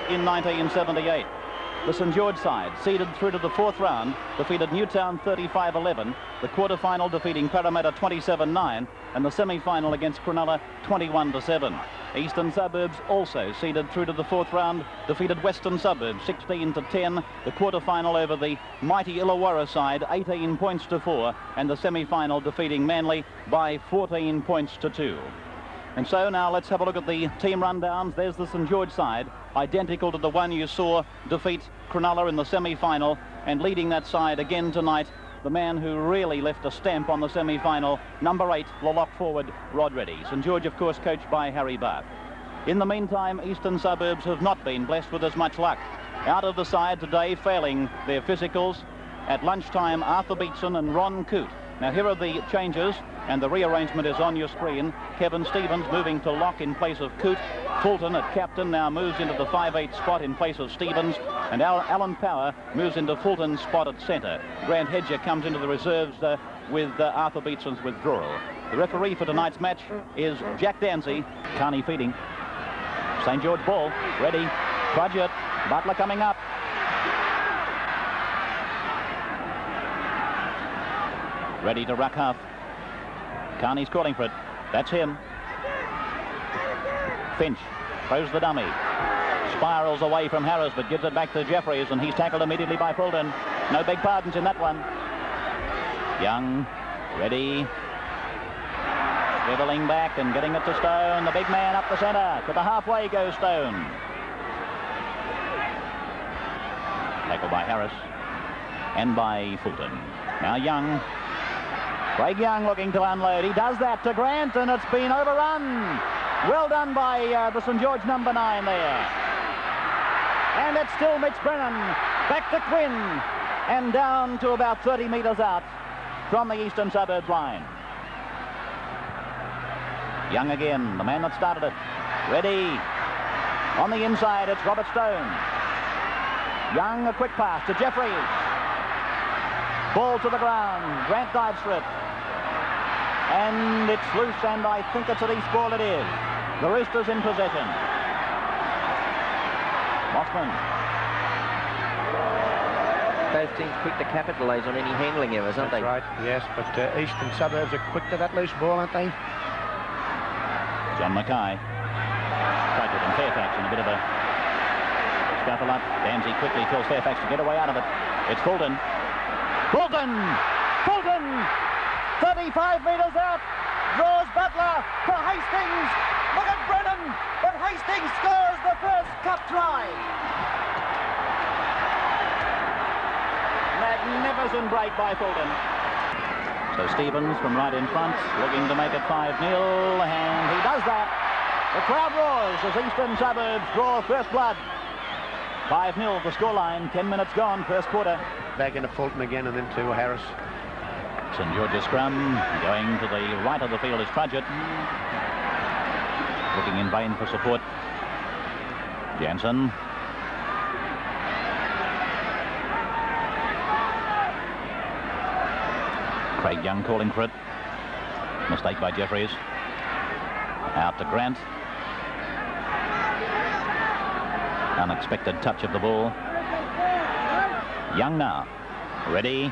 in 1978. The St George side seeded through to the fourth round, defeated Newtown 35-11, the quarter-final defeating Parramatta 27-9, and the semi-final against Cronulla 21-7. Eastern Suburbs also seeded through to the fourth round, defeated Western Suburbs 16-10, the quarter-final over the mighty Illawarra side 18 points to 4, and the semi-final defeating Manly by 14 points to 2. And so now let's have a look at the team rundowns. There's the St George side, identical to the one you saw defeat Cronulla in the semi-final, and leading that side again tonight, the man who really left a stamp on the semi-final, number 8, the lock forward, Rod Reddy. St George, of course, coached by Harry Barth. In the meantime, Eastern Suburbs have not been blessed with as much luck. Out of the side today, failing their physicals, at lunchtime, Arthur Beetson and Ron Coote. Now here are the changes, and the rearrangement is on your screen. Kevin Stevens moving to lock in place of Coote. Fulton at captain now moves into the 5/8 spot in place of Stevens, and Alan Power moves into Fulton's spot at centre. Grant Hedger comes into the reserves with Arthur Beetson's withdrawal. The referee for tonight's match is Jack Dancy. Carney feeding. St George ball, ready, Budget, Butler coming up. Ready to ruck half. Carney's calling for it. That's him. Finch throws the dummy. Spirals away from Harris, but gives it back to Jeffries, and he's tackled immediately by Fulton. No big pardons in that one. Young, ready. Swiveling back and getting it to Stone. The big man up the centre. To the halfway goes Stone. Tackled by Harris and by Fulton. Now Young. Craig Young looking to unload. He does that to Grant, and it's been overrun. Well done by the St George number 9 there. And it's still Mitch Brennan. Back to Quinn. And down to about 30 metres out from the Eastern Suburbs line. Young again, the man that started it. Ready. On the inside, it's Robert Stone. Young, a quick pass to Jeffries. Ball to the ground. Grant dives for it. And it's loose, and I think it's an East ball it is. The Roosters in possession. Mossman. Both teams quick to capitalise on any handling errors, aren't they? That's right, yes, but Eastern Suburbs are quick to that loose ball, aren't they? John Mackay. Traded and Fairfax in a bit of a scuffle up. Danzy quickly tells Fairfax to get away out of it. It's Fulton. Fulton! Fulton! 35 metres out. Draws Butler to Hastings. Look at Brennan. But Hastings scores the first cup try. Magnificent break by Fulton. So Stevens from right in front, looking to make it 5-0, and he does that. The crowd roars as Eastern Suburbs draw first blood. 5-0 the scoreline, 10 minutes gone, first quarter. Back into Fulton again, and then to Harris. St George's scrum, going to the right of the field is Trudgett. Looking in vain for support. Jansen. Craig Young calling for it. Mistake by Jeffries. Out to Grant. Unexpected touch of the ball. Young now. Ready.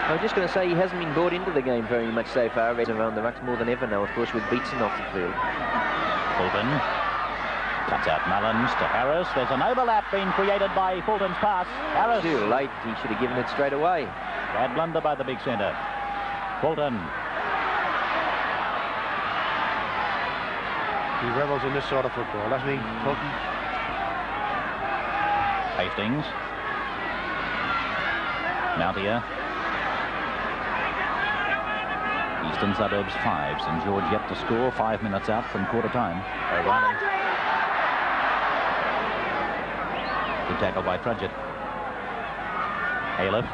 I was just going to say he hasn't been brought into the game very much so far. Around the rucks more than ever now, of course, with Beetson off the field. Fulton cuts out Mullins to Harris. There's an overlap being created by Fulton's pass. Harris. Too late. He should have given it straight away. Bad blunder by the big centre. Fulton. He revels in this sort of football, doesn't he, Fulton? Hastings. Mountier. Eastern Suburbs 5. St George yet to score. 5 minutes out from quarter time. O'Reilly. Good tackle by Trudgett. Ailiff.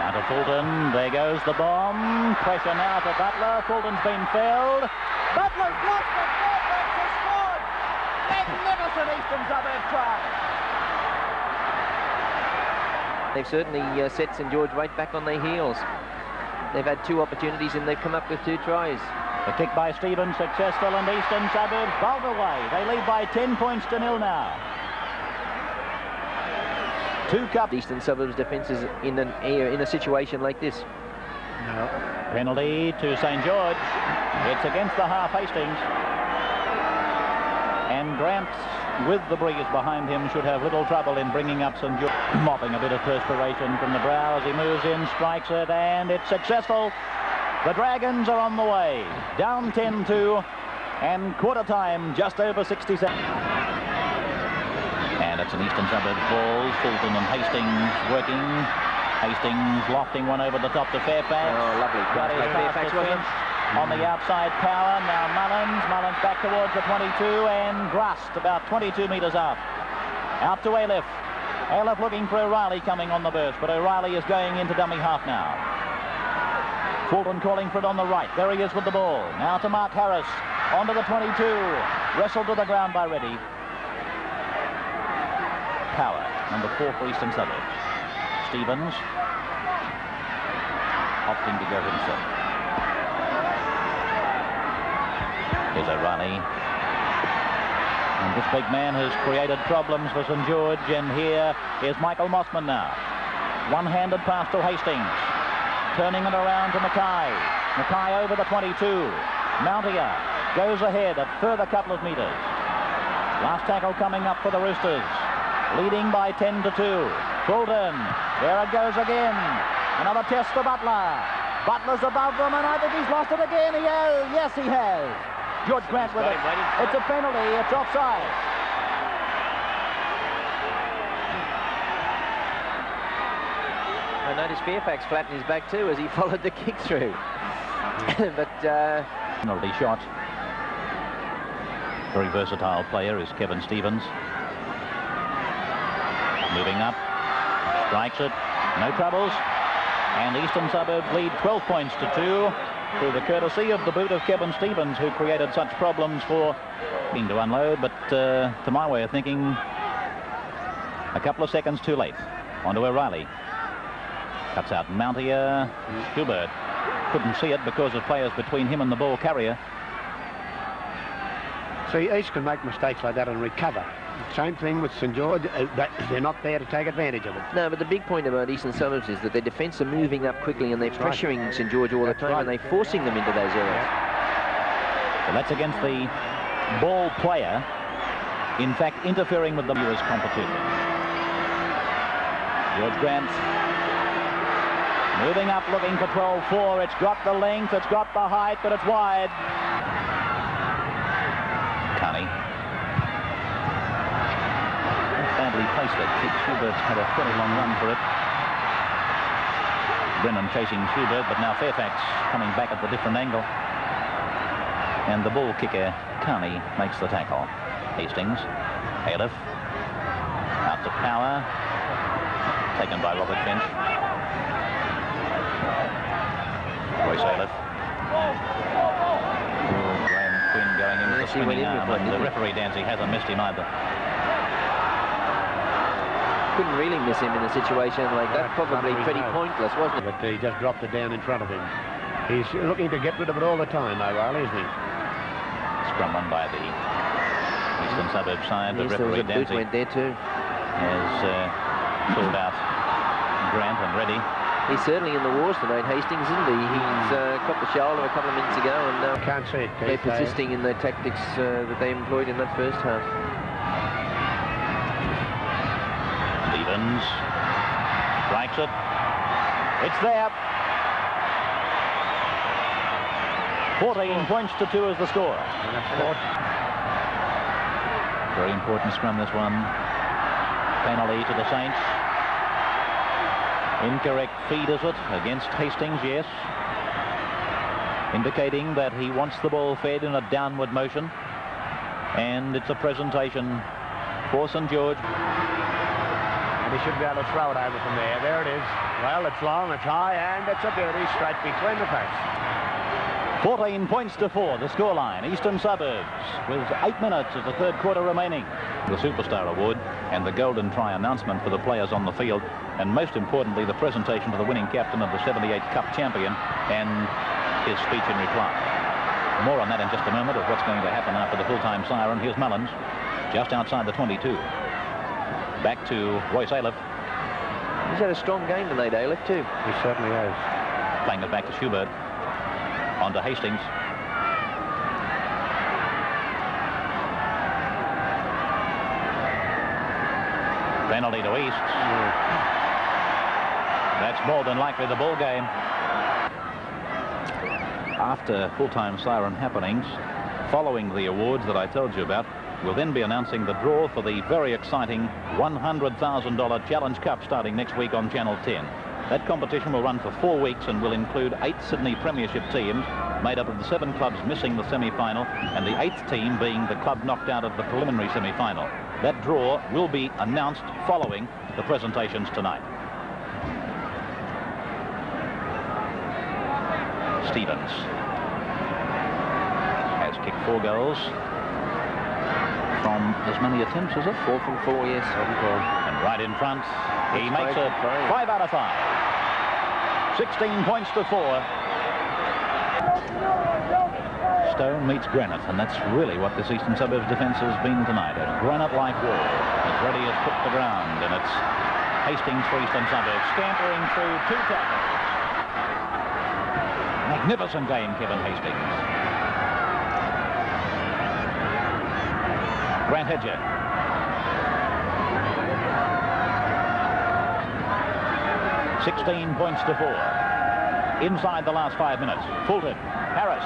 Now to Fulton. There goes the bomb. Pressure now to Butler. Fulton's been felled. Butler's lost it. Fairfax has scored. Magnificent Eastern Suburbs try. They've certainly set St George right back on their heels. They've had 2 opportunities and they've come up with 2 tries. The kick by Stevens successful, and Eastern Suburbs bowled away. They lead by 10 points to 0 now. 2 cup. Eastern Suburbs defence is in a situation like this. No. Penalty to St George. It's against the half Hastings. And Grant, with the breeze behind him, should have little trouble in bringing up St George. Mopping a bit of perspiration from the brow as he moves in, strikes it, and it's successful. The Dragons are on the way. Down 10-2, and quarter time just over 60 seconds. And it's an Eastern Suburbs ball. Fulton and Hastings working. Hastings lofting one over the top to Fairfax. Oh, lovely cross by Fairfax, wasn't it? On the outside, Power. Now Mullins back towards the 22, and Grust about 22 metres out. Out to Ailiff. Ailiff looking for O'Reilly coming on the burst, but O'Reilly is going into dummy half now. Fulton calling for it on the right. There he is with the ball. Now to Mark Harris. Onto the 22. Wrestled to the ground by Reddy. Power, number 4 for Eastern Suburbs. Stevens opting to go himself. Here's O'Reilly. And this big man has created problems for St George, and here is Michael Mossman now. One-handed pass to Hastings. Turning it around to Mackay. Mackay over the 22. Mountier goes ahead a further couple of metres. Last tackle coming up for the Roosters. Leading by 10-2. Fulton. There it goes again. Another test for Butler. Butler's above them, and I think he's lost it again. He has. Yes, he has. George Grant with it. It's a penalty. It's offside. I noticed Fairfax flattened his back too as he followed the kick through. But penalty shot. Very versatile player is Kevin Stevens. Moving up, strikes it, no troubles, and Eastern Suburbs lead 12 points to 2 through the courtesy of the boot of Kevin Stevens, who created such problems for being to unload, but to my way of thinking, a couple of seconds too late. Onto O'Reilly. Cuts out Mountier. Schubert couldn't see it because of players between him and the ball carrier. See, East can make mistakes like that and recover. Same thing with St George. They're not there to take advantage of it. No, but the big point about Eastern Suburbs is that their defence are moving up quickly and they're pressuring St George all the time, and they're forcing them into those areas. So that's against the ball player, in fact, interfering with the viewers' competition. George Grant moving up, looking for 12-4. It's got the length, it's got the height, but it's wide. Carney. Badly placed it. Schubert's had a fairly long run for it. Brennan chasing Schubert, but now Fairfax coming back at the different angle. And the ball kicker, Carney, makes the tackle. Hastings, Ailiff, out to Power, taken by Robert Finch. Royce Ailiff. Graham Quinn going in with the swinging arm, and the referee, Dancy, hasn't missed him either. Couldn't really miss him in a situation like that. Probably pretty pointless, wasn't it? But he just dropped it down in front of him. He's looking to get rid of it all the time, O'Reilly, isn't he? Scrum won by the Eastern Suburbs side. The Yes, referee, there was a boot Dancy, went there too. has pulled out Grant and Reddy. He's certainly in the wars tonight, Hastings, isn't he? He's got the shoulder a couple of minutes ago, and Can't see it. they're persisting in the tactics that they employed in that first half. Stevens strikes it. It's there. 14 points to 2 is the score. Very important scrum, this one. Penalty to the Saints. Incorrect feed, is it? Against Hastings, yes. Indicating that he wants the ball fed in a downward motion. And it's a presentation for St George. And he should be able to throw it over from there. There it is. Well, it's long, it's high, and it's a beauty straight between the face. 14 points to 4, the scoreline. Eastern Suburbs with 8 minutes of the third quarter remaining. The Superstar Award and the golden try announcement for the players on the field, and most importantly the presentation to the winning captain of the 78 Cup champion and his speech in reply. More on that in just a moment of what's going to happen after the full-time siren. Here's Mullins just outside the 22. Back to Royce Ayliffe. He's had a strong game tonight, Ayliffe, too. He certainly has. Playing it back to Schubert. On to Hastings. Penalty to East. That's more than likely the ball game. After full-time siren happenings, following the awards that I told you about, we'll then be announcing the draw for the very exciting $100,000 Challenge Cup starting next week on Channel 10. That competition will run for 4 weeks and will include 8 Sydney Premiership teams made up of the 7 clubs missing the semi-final and the 8th team being the club knocked out of the preliminary semi-final. That draw will be announced following the presentations tonight. Stevens has kicked 4 goals from as many attempts as it? 4 from 4, yes. And right in front, he That's makes it 5 out of 5. 16 points to 4. Stone meets granite, and that's really what this Eastern Suburbs defence has been tonight. A granite-like wall as ready as put the ground, and it's Hastings for Eastern Suburbs, scampering through 2 tackles. Magnificent game, Kevin Hastings. Grant Hedger. $16 points to 4. Inside the last 5 minutes. Fulton, Harris.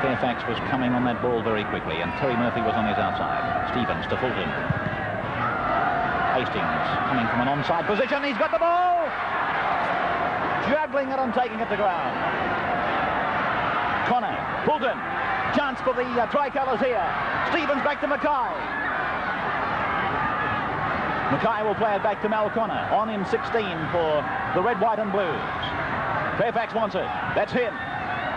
Fairfax was coming on that ball very quickly, and Terry Murphy was on his outside. Stevens to Fulton. Hastings coming from an onside position. He's got the ball! Juggling it and taking it to ground. Connor, Fulton. Chance for the tricolours here. Stevens back to Mackay. Mackay will play it back to Mal Connor. On in 16 for the red, white and blues. Fairfax wants it. That's him.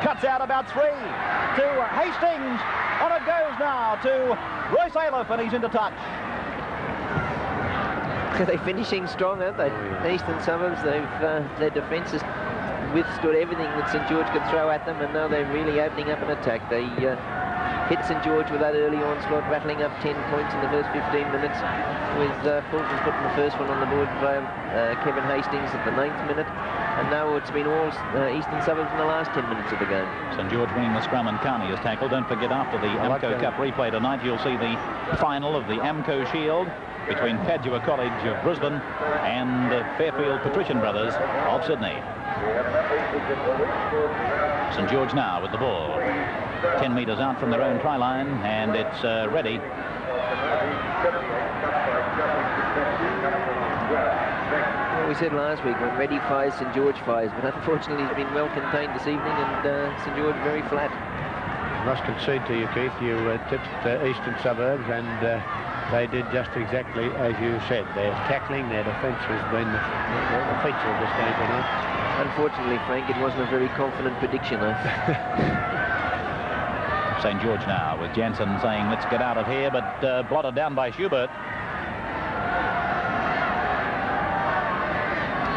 Cuts out about 3 to Hastings. On it goes now to Royce Ayliffe, and he's into touch. They're finishing strong, aren't they? The Eastern Suburbs, their defence has withstood everything that St George could throw at them, and now they're really opening up an attack. They hit St George with that early onslaught, rattling up 10 points in the first 15 minutes, with Fulton putting the first one on the board by Kevin Hastings at the 9th minute, and now it's been all Eastern Suburbs in the last 10 minutes of the game. St George winning the scrum, and Carney is tackled. Don't forget, after the AMCO Cup replay tonight, you'll see the final of the AMCO Shield between Padua College of Brisbane and Fairfield Patrician Brothers of Sydney. St George now with the ball. 10 metres out from their own try line, and it's ready. Well, we said last week, when Reddy fires, St George fires, but unfortunately he's been well contained this evening, and St George very flat. I must concede to you, Keith, you tipped Eastern Suburbs, and they did just exactly as you said. Their tackling, their defence has been the feature of this game tonight. Unfortunately, Frank, it wasn't a very confident prediction. St George now with Jansen saying, let's get out of here, but blotted down by Schubert.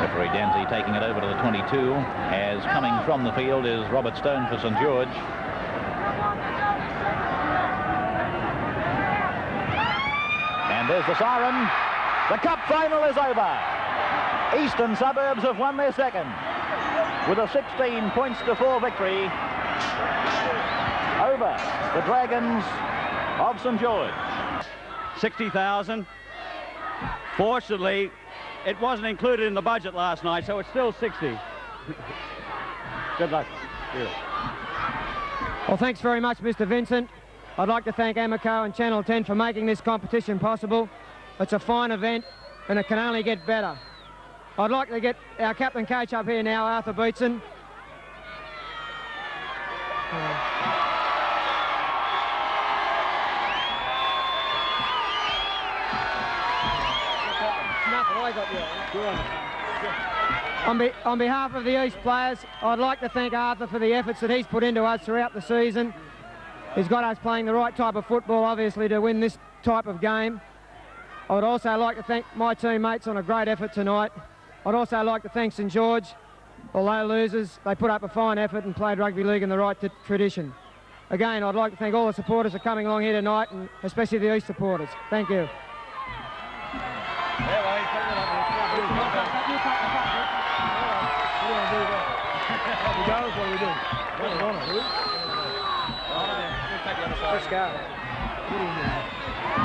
Referee Danzy taking it over to the 22, as coming from the field is Robert Stone for St George. And there's the siren. The cup final is over. Eastern Suburbs have won their second with a 16 points to 4 victory over the Dragons of St George. 60,000. Fortunately, it wasn't included in the budget last night, so it's still 60. Good luck. Well, thanks very much, Mr. Vincent. I'd like to thank AMCO and Channel 10 for making this competition possible. It's a fine event, and it can only get better. I'd like to get our captain coach up here now, Arthur Beetson. On behalf of the East players, I'd like to thank Arthur for the efforts that he's put into us throughout the season. He's got us playing the right type of football, obviously, to win this type of game. I would also like to thank my teammates on a great effort tonight. I'd also like to thank St George. Although losers, they put up a fine effort and played rugby league in the right tradition. Again, I'd like to thank all the supporters for coming along here tonight, and especially the East supporters. Thank you.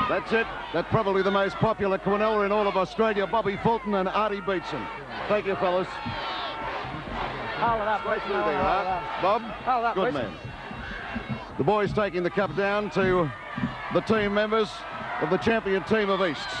That's it. That's probably the most popular Quinella in all of Australia, Bobby Fulton and Artie Beetson. Thank you, fellas. Hold it up, Straight through there, Bob. Hold up, good man. The boys taking the cup down to the team members of the champion team of Easts.